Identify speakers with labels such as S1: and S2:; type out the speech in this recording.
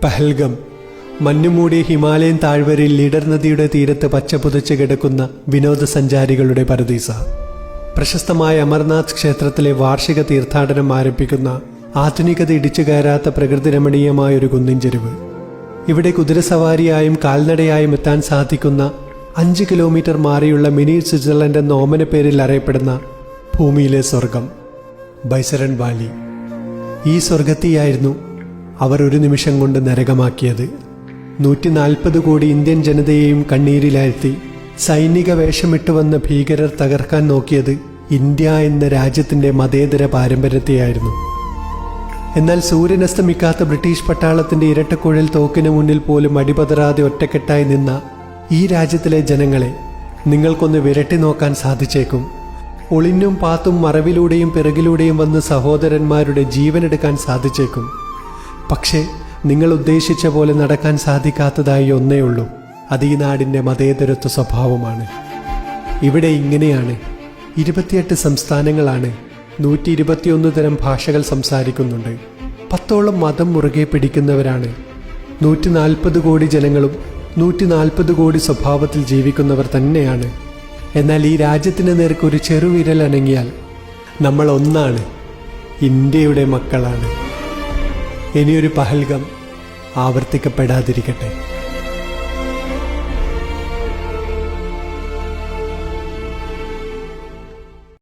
S1: പഹൽഗം മഞ്ഞുമൂടിയ ഹിമാലയൻ താഴ്വരയിൽ ലീഡർ നദിയുടെ തീരത്ത് പച്ചപുതച്ച് കിടക്കുന്ന വിനോദസഞ്ചാരികളുടെ പരദീസ. പ്രശസ്തമായ അമർനാഥ് ക്ഷേത്രത്തിലെ വാർഷിക തീർത്ഥാടനം ആരംഭിക്കുന്ന ആധുനികത ഇടിച്ചു കയറാത്ത പ്രകൃതിരമണീയമായൊരു കുന്നിൻ ചെരുവ്. ഇവിടെ കുതിരസവാരിയായും കാൽനടയായും എത്താൻ സാധിക്കുന്ന 5 കിലോമീറ്റർ മാറിയുള്ള മിനി സ്വിറ്റ്സർലൻഡ് എന്ന ഓമന പേരിൽ അറിയപ്പെടുന്ന ഭൂമിയിലെ സ്വർഗം ബൈസരൺ വാലി. ഈ സ്വർഗത്തെയായിരുന്നു അവർ ഒരു നിമിഷം കൊണ്ട് നരകമാക്കിയത്. 140 കോടി ഇന്ത്യൻ ജനതയെയും കണ്ണീരിലാഴ്ത്തി സൈനിക വേഷമിട്ട് വന്ന ഭീകരർ തകർക്കാൻ നോക്കിയത് ഇന്ത്യ എന്ന രാജ്യത്തിൻ്റെ മതേതര പാരമ്പര്യത്തെയായിരുന്നു. എന്നാൽ സൂര്യനസ്തമിക്കാത്ത ബ്രിട്ടീഷ് പട്ടാളത്തിൻ്റെ ഇരട്ടക്കുഴൽ തോക്കിന് മുന്നിൽ പോലും അടിപതറാതെ ഒറ്റക്കെട്ടായി നിന്ന ഈ രാജ്യത്തിലെ ജനങ്ങളെ നിങ്ങൾക്കൊന്ന് വിരട്ടി നോക്കാൻ സാധിച്ചേക്കും. ഒളിഞ്ഞും പാത്തും മറവിലൂടെയും പിറകിലൂടെയും വന്ന് സഹോദരന്മാരുടെ ജീവനെടുക്കാൻ സാധിച്ചേക്കും. പക്ഷേ നിങ്ങൾ ഉദ്ദേശിച്ച പോലെ നടക്കാൻ സാധിക്കാത്തതായി ഒന്നേ ഉള്ളൂ. അത് ഈ നാടിൻ്റെ മതേതരത്വ സ്വഭാവമാണ്. ഇവിടെ ഇങ്ങനെയാണ്. 28 സംസ്ഥാനങ്ങളാണ്. 121 തരം ഭാഷകൾ സംസാരിക്കുന്നുണ്ട്. 10ഓളം മതം മുറുകെ പിടിക്കുന്നവരാണ്. 140 കോടി ജനങ്ങളും 140 കോടി സ്വഭാവത്തിൽ ജീവിക്കുന്നവർ തന്നെയാണ്. എന്നാൽ ഈ രാജ്യത്തിന് നേർക്ക് ഒരു ചെറുവിരൽ അനങ്ങിയാൽ നമ്മൾ ഒന്നാണ്, ഇന്ത്യയുടെ മക്കളാണ്. ഇനിയൊരു പഹൽഗം ആവർത്തിക്കപ്പെടാതിരിക്കട്ടെ.